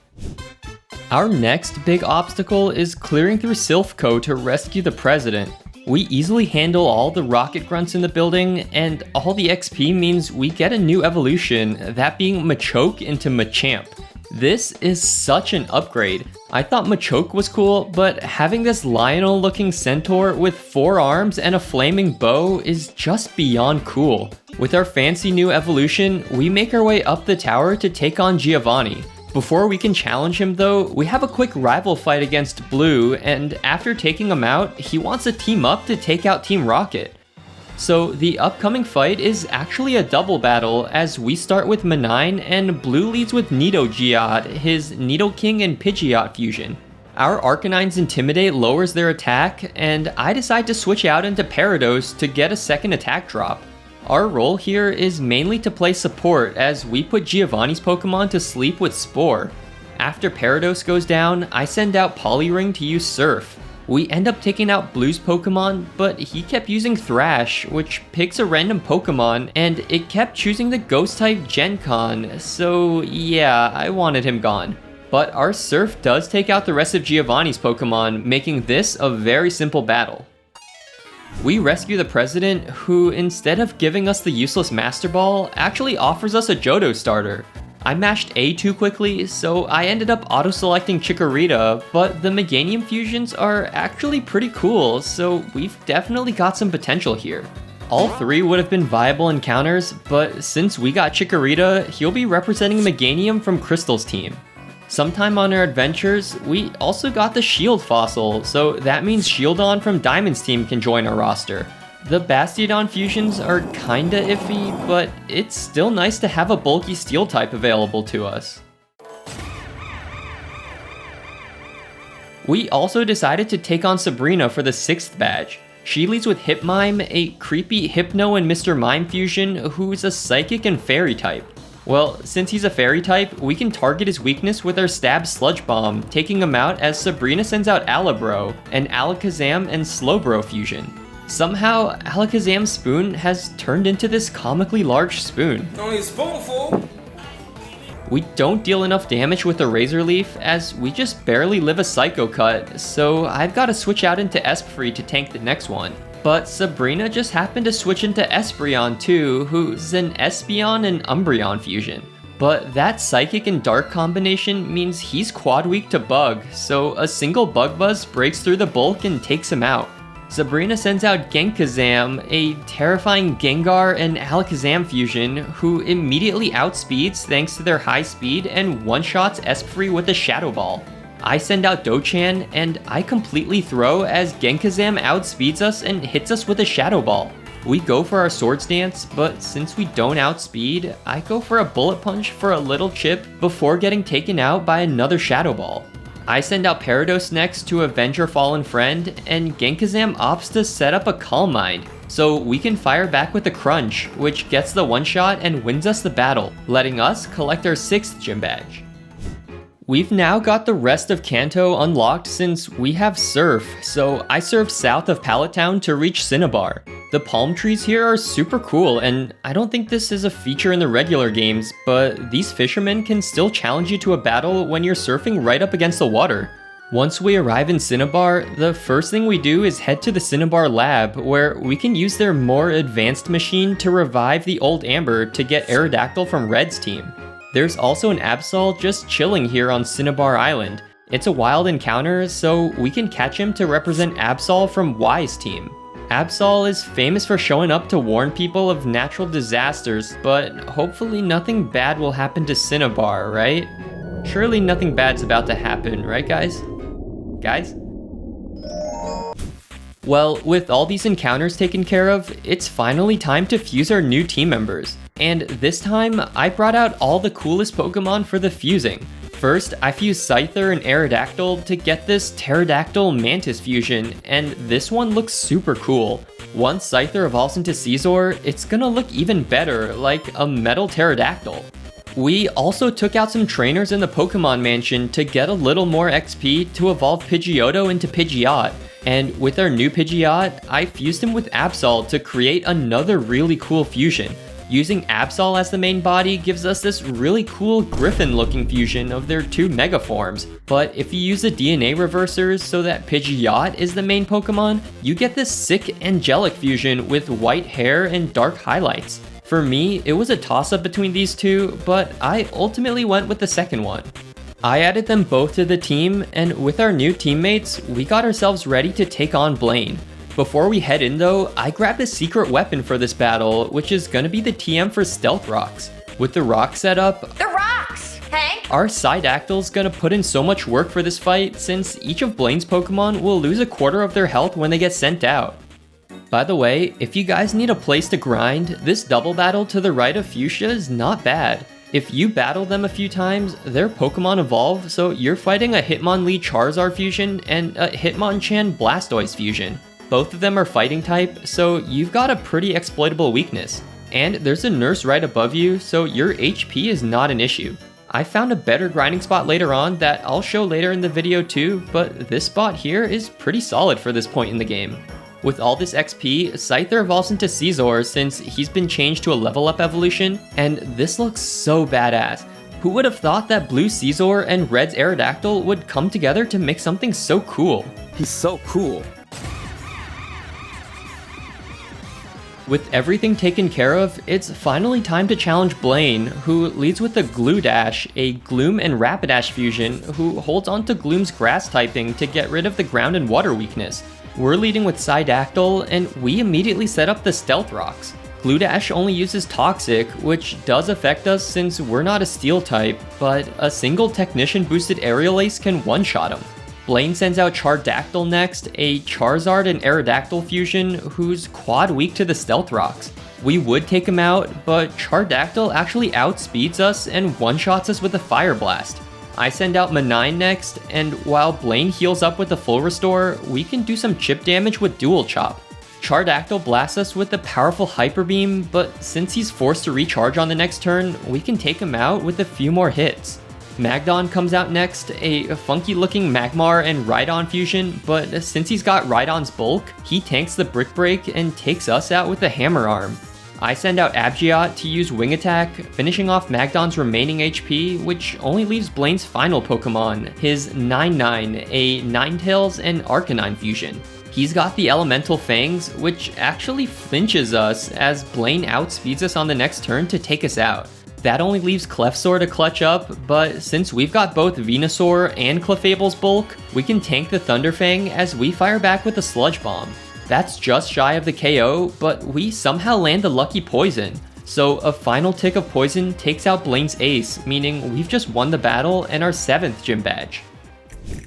S1: Our next big obstacle is clearing through Silphco to rescue the president. We easily handle all the rocket grunts in the building, and all the XP means we get a new evolution, that being Machoke into Machamp. This is such an upgrade. I thought Machoke was cool, but having this Lionel-looking centaur with 4 arms and a flaming bow is just beyond cool. With our fancy new evolution, we make our way up the tower to take on Giovanni. Before we can challenge him though, we have a quick rival fight against Blue, and after taking him out, he wants to team up to take out Team Rocket. So the upcoming fight is actually a double battle, as we start with Manine and Blue leads with Nidogeot, his Nidoking and Pidgeot fusion. Our Arcanine's Intimidate lowers their attack, and I decide to switch out into Parados to get a second attack drop. Our role here is mainly to play support, as we put Giovanni's Pokemon to sleep with Spore. After Parados goes down, I send out Poliwring to use Surf. We end up taking out Blue's Pokemon, but he kept using Thrash, which picks a random Pokemon, and it kept choosing the Ghost-type Gen-Con, so yeah, I wanted him gone. But our Surf does take out the rest of Giovanni's Pokemon, making this a very simple battle. We rescue the president, who instead of giving us the useless Master Ball, actually offers us a Johto starter. I mashed A too quickly, so I ended up auto-selecting Chikorita, but the Meganium fusions are actually pretty cool, so we've definitely got some potential here. All three would have been viable encounters, but since we got Chikorita, he'll be representing Meganium from Crystal's team. Sometime on our adventures, we also got the Shield fossil, so that means Shieldon from Diamond's team can join our roster. The Bastiodon fusions are kinda iffy, but it's still nice to have a bulky steel type available to us. We also decided to take on Sabrina for the 6th badge. She leads with Hypmime, a creepy Hypno and Mr. Mime fusion who's a Psychic and Fairy type. Well, since he's a Fairy type, we can target his weakness with our Stab Sludge Bomb, taking him out as Sabrina sends out Alabro, an Alakazam and Slowbro fusion. Somehow, Alakazam's spoon has turned into this comically large spoon.
S2: Only a spoonful.
S1: We don't deal enough damage with the Razor Leaf as we just barely live a Psycho Cut, so I've got to switch out into Esprit to tank the next one. But Sabrina just happened to switch into Espeon too, who's an Espeon and Umbreon fusion. But that Psychic and Dark combination means he's quad weak to Bug, so a single Bug Buzz breaks through the bulk and takes him out. Sabrina sends out Genkazam, a terrifying Gengar and Alakazam fusion who immediately outspeeds thanks to their high speed and one-shots Esprit with a Shadow Ball. I send out Dochan and I completely throw as Genkazam outspeeds us and hits us with a Shadow Ball. We go for our Swords Dance, but since we don't outspeed, I go for a Bullet Punch for a little chip before getting taken out by another Shadow Ball. I send out Parados next to avenge our fallen friend, and Genkazam opts to set up a Calm Mind, so we can fire back with a Crunch, which gets the one-shot and wins us the battle, letting us collect our 6th gym badge. We've now got the rest of Kanto unlocked since we have Surf, so I surf south of Pallet Town to reach Cinnabar. The palm trees here are super cool, and I don't think this is a feature in the regular games, but these fishermen can still challenge you to a battle when you're surfing right up against the water. Once we arrive in Cinnabar, the first thing we do is head to the Cinnabar lab, where we can use their more advanced machine to revive the old Amber to get Aerodactyl from Red's team. There's also an Absol just chilling here on Cinnabar Island. It's a wild encounter, so we can catch him to represent Absol from Y's team. Absol is famous for showing up to warn people of natural disasters, but hopefully nothing bad will happen to Cinnabar, right? Surely nothing bad's about to happen, right guys? Guys? Well, with all these encounters taken care of, it's finally time to fuse our new team members. And this time, I brought out all the coolest Pokemon for the fusing. First, I fused Scyther and Aerodactyl to get this Pterodactyl Mantis fusion, and this one looks super cool. Once Scyther evolves into Scizor, it's gonna look even better, like a metal Pterodactyl. We also took out some trainers in the Pokemon Mansion to get a little more XP to evolve Pidgeotto into Pidgeot. And with our new Pidgeot, I fused him with Absol to create another really cool fusion. Using Absol as the main body gives us this really cool Griffin-looking fusion of their two Mega forms. But if you use the DNA reversers so that Pidgeot is the main Pokemon, you get this sick angelic fusion with white hair and dark highlights. For me, it was a toss-up between these two, but I ultimately went with the second one. I added them both to the team, and with our new teammates, we got ourselves ready to take on Blaine. Before we head in though, I grabbed a secret weapon for this battle, which is gonna be the TM for Stealth Rocks. With the rock setup,
S4: The rocks, Hank!
S1: our Psyductyl's gonna put in so much work for this fight since each of Blaine's Pokemon will lose a quarter of their health when they get sent out. By the way, if you guys need a place to grind, this double battle to the right of Fuchsia is not bad. If you battle them a few times, their Pokemon evolve, so you're fighting a Hitmonlee Charizard fusion and a Hitmonchan Blastoise fusion. Both of them are fighting type, so you've got a pretty exploitable weakness. And there's a nurse right above you, so your HP is not an issue. I found a better grinding spot later on that I'll show later in the video too, but this spot here is pretty solid for this point in the game. With all this XP, Scyther evolves into Scizor since he's been changed to a level up evolution, and this looks so badass. Who would have thought that Blue Scizor and Red's Aerodactyl would come together to make something so cool?
S6: He's so cool.
S1: With everything taken care of, it's finally time to challenge Blaine, who leads with the Glue Dash, a Gloom and Rapidash fusion who holds onto Gloom's grass typing to get rid of the ground and water weakness. We're leading with Psydactyl, and we immediately set up the Stealth Rocks. Glue Dash only uses Toxic, which does affect us since we're not a Steel type, but a single Technician boosted Aerial Ace can one-shot him. Blaine sends out Chardactyl next, a Charizard and Aerodactyl fusion who's quad weak to the Stealth Rocks. We would take him out, but Chardactyl actually outspeeds us and one-shots us with a Fire Blast. I send out Manine next, and while Blaine heals up with the Full Restore, we can do some chip damage with Dual Chop. Chardactyl blasts us with a powerful Hyper Beam, but since he's forced to recharge on the next turn, we can take him out with a few more hits. Magdon comes out next, a funky looking Magmar and Rhydon fusion, but since he's got Rhydon's bulk, he tanks the Brick Break and takes us out with a Hammer Arm. I send out Abgiot to use Wing Attack, finishing off Magdon's remaining HP, which only leaves Blaine's final Pokemon, his 9-9, a Ninetales and Arcanine fusion. He's got the Elemental Fangs, which actually flinches us as Blaine outspeeds us on the next turn to take us out. That only leaves Clefairy to clutch up, but since we've got both Venusaur and Clefable's bulk, we can tank the Thunderfang as we fire back with a Sludge Bomb. That's just shy of the KO, but we somehow land the lucky Poison. So a final tick of Poison takes out Blaine's ace, meaning we've just won the battle and our 7th gym badge.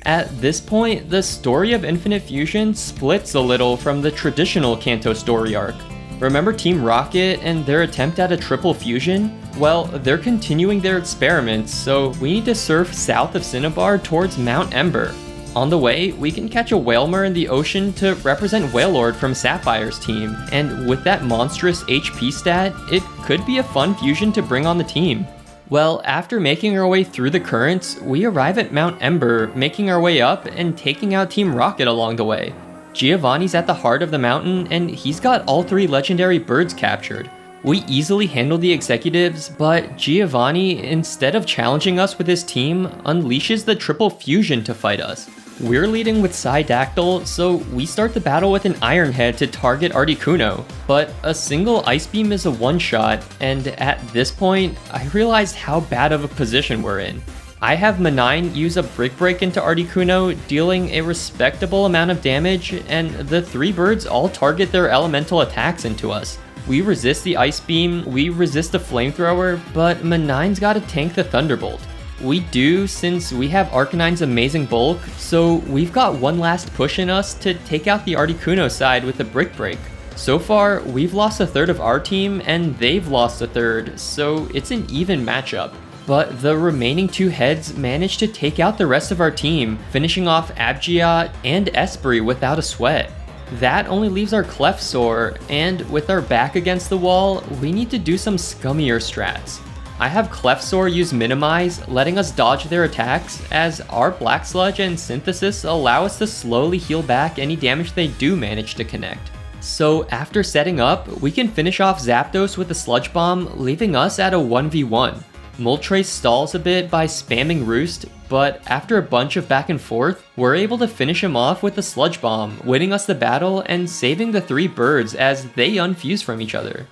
S1: At this point, the story of Infinite Fusion splits a little from the traditional Kanto story arc. Remember Team Rocket and their attempt at a triple fusion? Well, they're continuing their experiments, so we need to surf south of Cinnabar towards Mount Ember. On the way, we can catch a Wailmer in the ocean to represent Wailord from Sapphire's team, and with that monstrous HP stat, it could be a fun fusion to bring on the team. Well, after making our way through the currents, we arrive at Mount Ember, making our way up and taking out Team Rocket along the way. Giovanni's at the heart of the mountain, and he's got all 3 legendary birds captured. We easily handle the executives, but Giovanni, instead of challenging us with his team, unleashes the triple fusion to fight us. We're leading with Psydactyl, so we start the battle with an Iron Head to target Articuno, but a single Ice Beam is a one-shot, and at this point, I realized how bad of a position we're in. I have Manine use a Brick Break into Articuno, dealing a respectable amount of damage, and the 3 birds all target their elemental attacks into us. We resist the Ice Beam, we resist the Flamethrower, but Manine's gotta tank the Thunderbolt. We do, since we have Arcanine's amazing bulk, so we've got one last push in us to take out the Articuno side with the Brick Break. So far, we've lost a third of our team, and they've lost a third, so it's an even matchup. But the remaining 2 heads managed to take out the rest of our team, finishing off Abgiot and Esprit without a sweat. That only leaves our Clefairy, and with our back against the wall, we need to do some scummier strats. I have Clefairy use Minimize, letting us dodge their attacks, as our Black Sludge and Synthesis allow us to slowly heal back any damage they do manage to connect. So after setting up, we can finish off Zapdos with a Sludge Bomb, leaving us at a 1v1. Moltres stalls a bit by spamming Roost, but after a bunch of back and forth, we're able to finish him off with a Sludge Bomb, winning us the battle and saving the 3 birds as they unfuse from each other.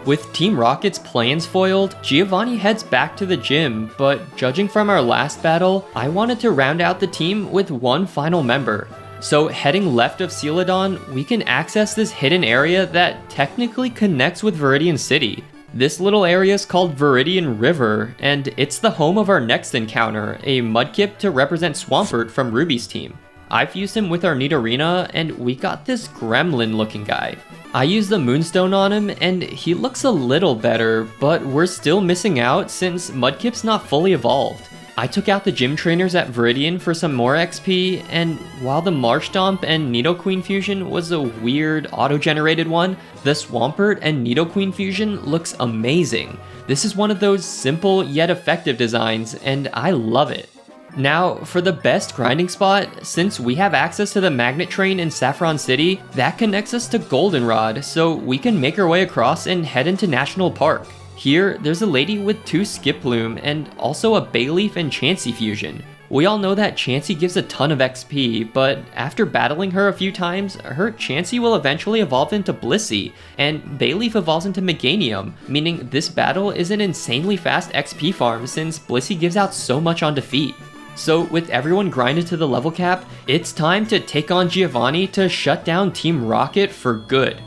S1: With Team Rocket's plans foiled, Giovanni heads back to the gym, but judging from our last battle, I wanted to round out the team with one final member. So heading left of Celadon, we can access this hidden area that technically connects with Viridian City. This little area is called Viridian River, and it's the home of our next encounter, a Mudkip to represent Swampert from Ruby's team. I fused him with our Nidorina, and we got this gremlin looking guy. I used the Moonstone on him, and he looks a little better, but we're still missing out since Mudkip's not fully evolved. I took out the gym trainers at Viridian for some more XP, and while the Marshtomp and Nidoqueen fusion was a weird auto-generated one, the Swampert and Nidoqueen fusion looks amazing. This is one of those simple yet effective designs, and I love it. Now, for the best grinding spot, since we have access to the Magnet Train in Saffron City, that connects us to Goldenrod, so we can make our way across and head into National Park. Here, there's a lady with 2 Skiploom and also a Bayleaf and Chansey fusion. We all know that Chansey gives a ton of XP, but after battling her a few times, her Chansey will eventually evolve into Blissey, and Bayleaf evolves into Meganium, meaning this battle is an insanely fast XP farm since Blissey gives out so much on defeat. So with everyone grinded to the level cap, it's time to take on Giovanni to shut down Team Rocket for good.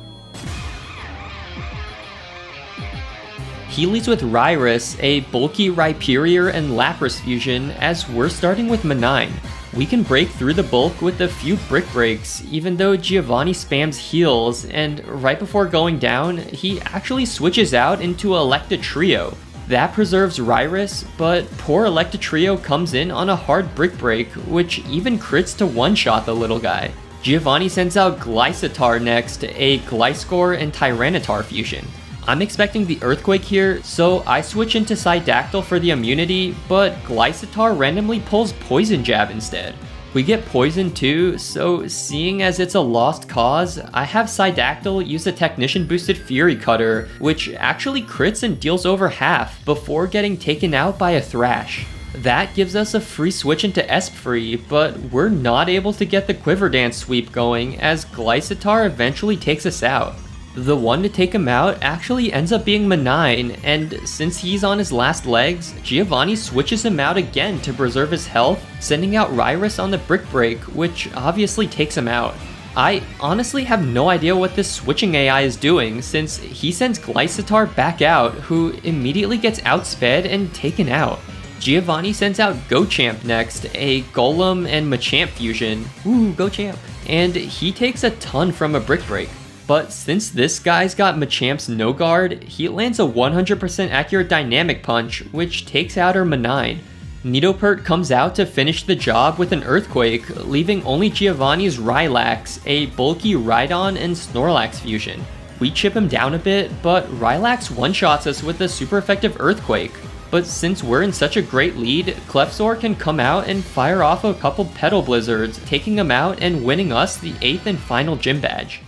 S1: He leads with Ryrus, a bulky Rhyperior and Lapras fusion, as we're starting with Manine. We can break through the bulk with a few brick breaks, even though Giovanni spams heals, and right before going down, he actually switches out into Electatrio. That preserves Ryrus, but poor Electatrio comes in on a hard brick break, which even crits to one-shot the little guy. Giovanni sends out Glycitar next, a Gliscor and Tyranitar fusion. I'm expecting the Earthquake here, so I switch into Psydactyl for the immunity, but Glycitar randomly pulls Poison Jab instead. We get Poison too, so seeing as it's a lost cause, I have Psydactyl use a Technician boosted Fury Cutter, which actually crits and deals over half before getting taken out by a Thrash. That gives us a free switch into Esprit, but we're not able to get the Quiver Dance sweep going as Glycitar eventually takes us out. The one to take him out actually ends up being Manine, and since he's on his last legs, Giovanni switches him out again to preserve his health, sending out Ryrus on the Brick Break, which obviously takes him out. I honestly have no idea what this switching AI is doing, since he sends Glycitar back out, who immediately gets outsped and taken out. Giovanni sends out Gochamp next, a Golem and Machamp fusion. Ooh, Gochamp! And he takes a ton from a Brick Break. But since this guy's got Machamp's no guard, he lands a 100% accurate Dynamic Punch, which takes out our Manine. Nidoqueen comes out to finish the job with an Earthquake, leaving only Giovanni's Rylax, a bulky Rhydon and Snorlax fusion. We chip him down a bit, but Rylax one-shots us with a super effective Earthquake. But since we're in such a great lead, Clefairy can come out and fire off a couple Petal Blizzards, taking him out and winning us the 8th and final gym badge.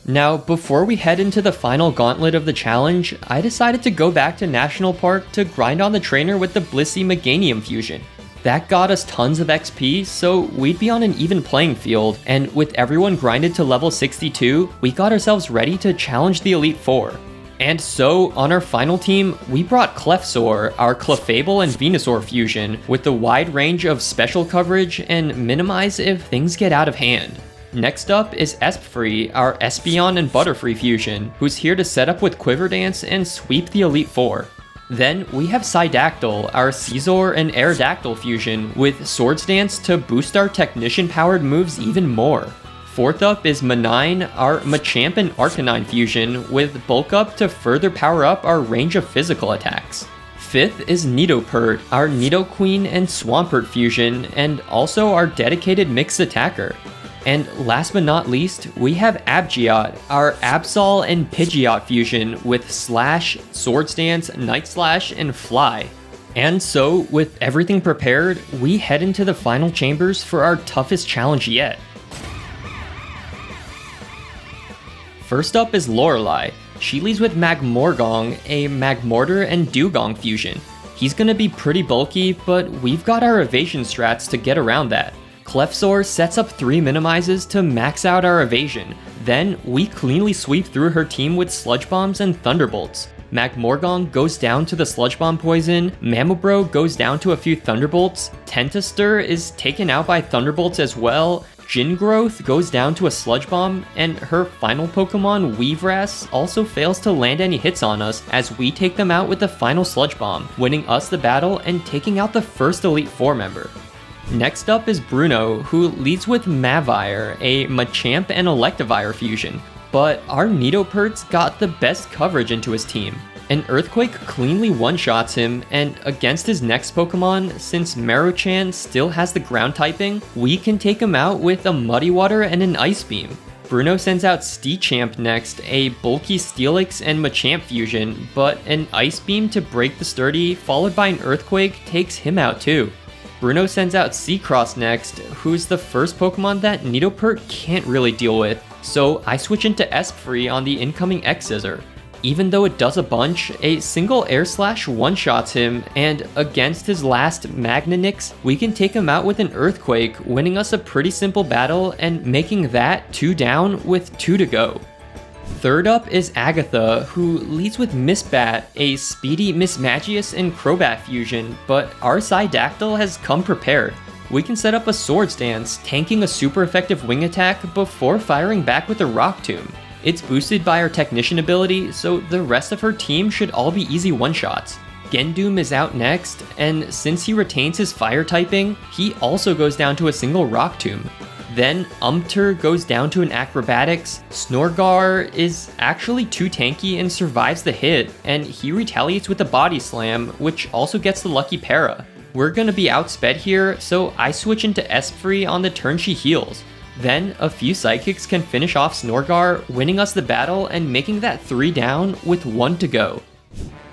S1: Now, before we head into the final gauntlet of the challenge, I decided to go back to National Park to grind on the trainer with the Blissey Meganium fusion. That got us tons of XP, so we'd be on an even playing field, and with everyone grinded to level 62, we got ourselves ready to challenge the Elite Four. And so, on our final team, we brought Clefairy, our Clefable and Venusaur fusion, with the wide range of special coverage and minimize if things get out of hand. Next up is Esprit, our Espeon and Butterfree fusion, who's here to set up with Quiver Dance and sweep the Elite Four. Then we have Psydactyl, our Scizor and Aerodactyl fusion, with Swords Dance to boost our Technician-powered moves even more. Fourth up is Manine, our Machamp and Arcanine fusion, with Bulk Up to further power up our range of physical attacks. Fifth is Nidoqueen, our Nidoqueen and Swampert fusion, and also our dedicated mixed attacker. And last but not least, we have Abgiot, our Absol and Pidgeot fusion with Slash, Swords Dance, Night Slash, and Fly. And so, with everything prepared, we head into the final chambers for our toughest challenge yet. First up is Lorelei. She leads with Magmorgong, a Magmortar and Dewgong fusion. He's gonna be pretty bulky, but we've got our evasion strats to get around that. Clefairy sets up 3 minimizes to max out our evasion. Then, we cleanly sweep through her team with Sludge Bombs and Thunderbolts. Magmorgong goes down to the Sludge Bomb poison, Mamobro goes down to a few Thunderbolts, Tentaster is taken out by Thunderbolts as well, Gingrowth goes down to a Sludge Bomb, and her final Pokemon, Weavras, also fails to land any hits on us as we take them out with the final Sludge Bomb, winning us the battle and taking out the first Elite Four member. Next up is Bruno, who leads with Mavire, a Machamp and Electivire fusion, but our Nidoqueen's got the best coverage into his team. An Earthquake cleanly one-shots him, and against his next Pokemon, since Marochan still has the ground typing, we can take him out with a Muddy Water and an Ice Beam. Bruno sends out Steechamp next, a bulky Steelix and Machamp fusion, but an Ice Beam to break the sturdy, followed by an Earthquake, takes him out too. Bruno sends out Seacross next, who's the first Pokemon that Nidoqueen can't really deal with, so I switch into Esprit on the incoming X-Scissor. Even though it does a bunch, a single air slash one-shots him, and against his last Magnanix, we can take him out with an Earthquake, winning us a pretty simple battle and making that 2 down with 2 to go. Third up is Agatha, who leads with Misbat, a speedy Mismagius and Crobat fusion, but our Psydactyl has come prepared. We can set up a Swords Dance, tanking a super effective wing attack before firing back with a Rock Tomb. It's boosted by our Technician ability, so the rest of her team should all be easy one-shots. Gendoom is out next, and since he retains his fire typing, he also goes down to a single Rock Tomb. Then Umter goes down to an Acrobatics, Snorgar is actually too tanky and survives the hit, and he retaliates with a Body Slam, which also gets the lucky para. We're gonna be outsped here, so I switch into Esprit on the turn she heals. Then, a few Psychics can finish off Snorgar, winning us the battle and making that 3 down with 1 to go.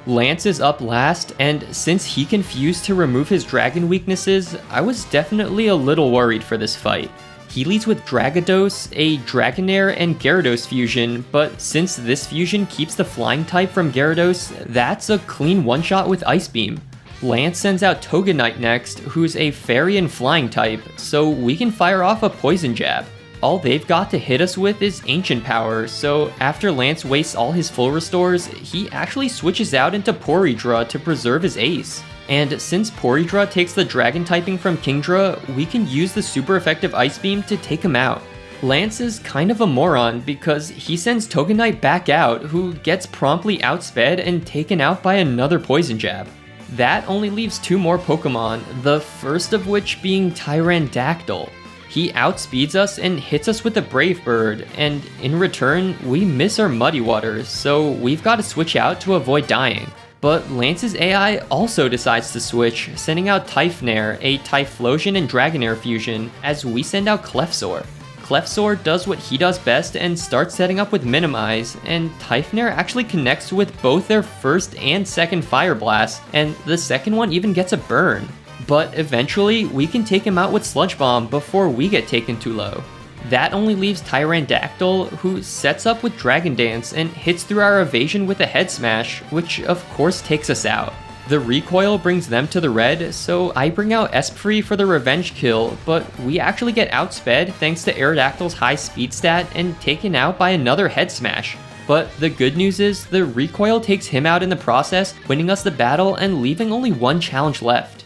S1: Lance is up last, and since he can fuse to remove his dragon weaknesses, I was definitely a little worried for this fight. He leads with Dragados, a Dragonair and Gyarados fusion, but since this fusion keeps the flying type from Gyarados, that's a clean one-shot with Ice Beam. Lance sends out Toganite next, who's a fairy and flying type, so we can fire off a poison jab. All they've got to hit us with is ancient power, so after Lance wastes all his full restores, he actually switches out into Porydra to preserve his ace. And since Porydra takes the dragon typing from Kingdra, we can use the super effective Ice Beam to take him out. Lance is kind of a moron because he sends Toganite back out, who gets promptly outsped and taken out by another poison jab. That only leaves 2 more Pokemon, the first of which being Tyrandactyl. He outspeeds us and hits us with a Brave Bird, and in return, we miss our Muddy Water, so we've got to switch out to avoid dying. But Lance's AI also decides to switch, sending out Typhnair, a Typhlosion and Dragonair fusion, as we send out Clefsaur. Clefsaur does what he does best and starts setting up with Minimize, and Typhnair actually connects with both their first and second Fire Blast, and the second one even gets a burn. But eventually, we can take him out with Sludge Bomb before we get taken too low. That only leaves Tyrandactyl, who sets up with Dragon Dance and hits through our evasion with a Head Smash, which of course takes us out. The recoil brings them to the red, so I bring out Esprit for the revenge kill, but we actually get outsped thanks to Aerodactyl's high speed stat and taken out by another Head Smash. But the good news is, the recoil takes him out in the process, winning us the battle and leaving only 1 challenge left.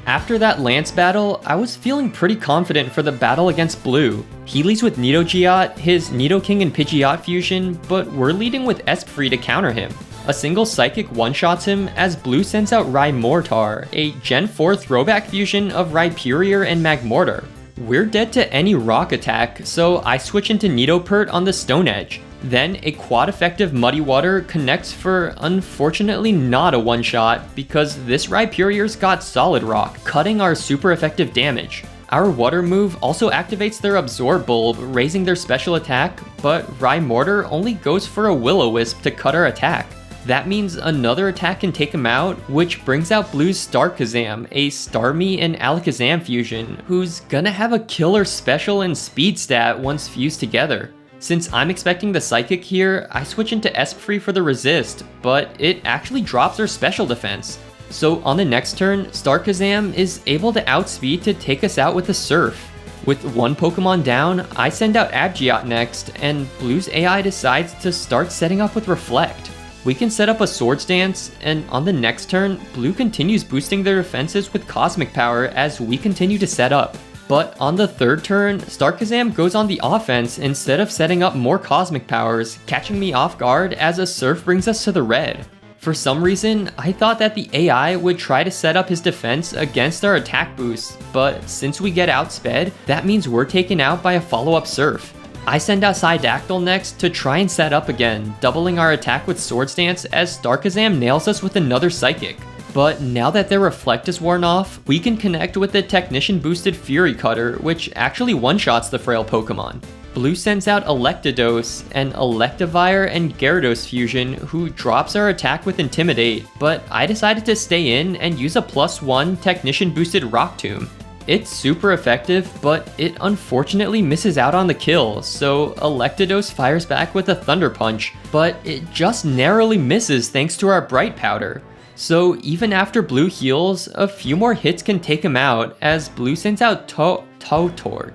S1: After that Lance battle, I was feeling pretty confident for the battle against Blue. He leads with Nidogeot, his Nidoking and Pidgeot fusion, but we're leading with Esprit to counter him. A single Psychic one-shots him as Blue sends out Rhymortar, a Gen 4 throwback fusion of Rhyperior and Magmortar. We're dead to any rock attack, so I switch into Nidopert on the Stone Edge. Then a quad effective Muddy Water connects for unfortunately not a one-shot because this Rhyperior's got Solid Rock, cutting our super effective damage. Our water move also activates their Absorb Bulb, raising their special attack, but Rhymortar only goes for a Will-O-Wisp to cut our attack. That means another attack can take him out, which brings out Blue's Starkazam, a Starmie and Alakazam fusion, who's gonna have a killer special and speed stat once fused together. Since I'm expecting the Psychic here, I switch into Esprit for the Resist, but it actually drops our special defense. So on the next turn, Starkazam is able to outspeed to take us out with a Surf. With 1 Pokemon down, I send out Abgeot next, and Blue's AI decides to start setting up with Reflect. We can set up a Swords Dance, and on the next turn, Blue continues boosting their defenses with Cosmic Power as we continue to set up. But on the 3rd turn, Starkazam goes on the offense instead of setting up more Cosmic Powers, catching me off guard as a Surf brings us to the red. For some reason, I thought that the AI would try to set up his defense against our attack boost, but since we get outsped, that means we're taken out by a follow-up Surf. I send out Psydactyl next to try and set up again, doubling our attack with Swords Dance as Starkazam nails us with another Psychic. But now that their Reflect is worn off, we can connect with the Technician boosted Fury Cutter, which actually one-shots the frail Pokemon. Blue sends out Electados, an Electivire and Gyarados fusion who drops our attack with Intimidate, but I decided to stay in and use a +1 Technician boosted Rock Tomb. It's super effective, but it unfortunately misses out on the kill, so Electados fires back with a Thunder Punch, but it just narrowly misses thanks to our Bright Powder. So even after Blue heals, a few more hits can take him out as Blue sends out Totor.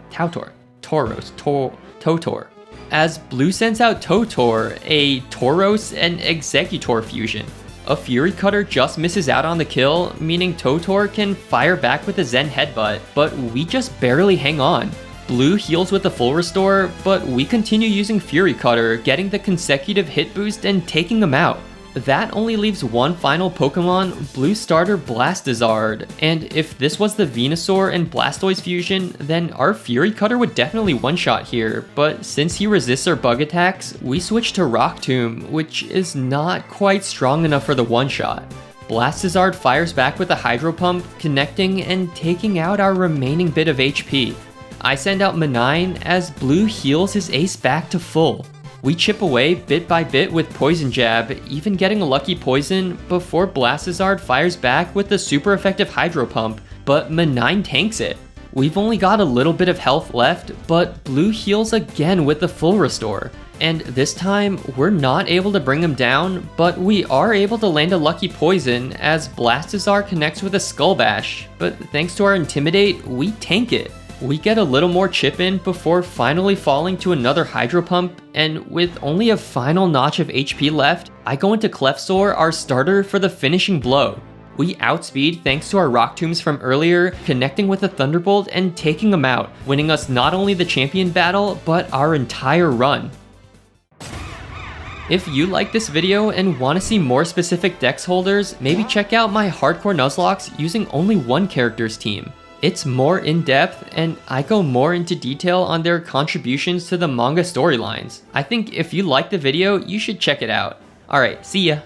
S1: As Blue sends out Totor, a Tauros and Executor fusion. A Fury Cutter just misses out on the kill, meaning Totor can fire back with a Zen Headbutt, but we just barely hang on. Blue heals with the full restore, but we continue using Fury Cutter, getting the consecutive hit boost and taking them out. That only leaves one final Pokemon, Blue starter Blastizard, and if this was the Venusaur and Blastoise fusion, then our Fury Cutter would definitely one-shot here, but since he resists our bug attacks, we switch to Rock Tomb, which is not quite strong enough for the one-shot. Blastizard fires back with a Hydro Pump, connecting and taking out our remaining bit of HP. I send out Manine as Blue heals his ace back to full. We chip away bit by bit with Poison Jab, even getting a lucky poison before Blastizard fires back with the super effective Hydro Pump, but Manine tanks it. We've only got a little bit of health left, but Blue heals again with the full restore. And this time, we're not able to bring him down, but we are able to land a lucky poison as Blastizard connects with a Skull Bash, but thanks to our Intimidate, we tank it. We get a little more chip in before finally falling to another Hydro Pump, and with only a final notch of HP left, I go into Clefsaur, our starter, for the finishing blow. We outspeed thanks to our Rock Tombs from earlier, connecting with a Thunderbolt and taking them out, winning us not only the champion battle, but our entire run. If you like this video and want to see more specific dex holders, maybe check out my Hardcore Nuzlocks using only one character's team. It's more in-depth, and I go more into detail on their contributions to the manga storylines. I think if you like the video, you should check it out. Alright, see ya!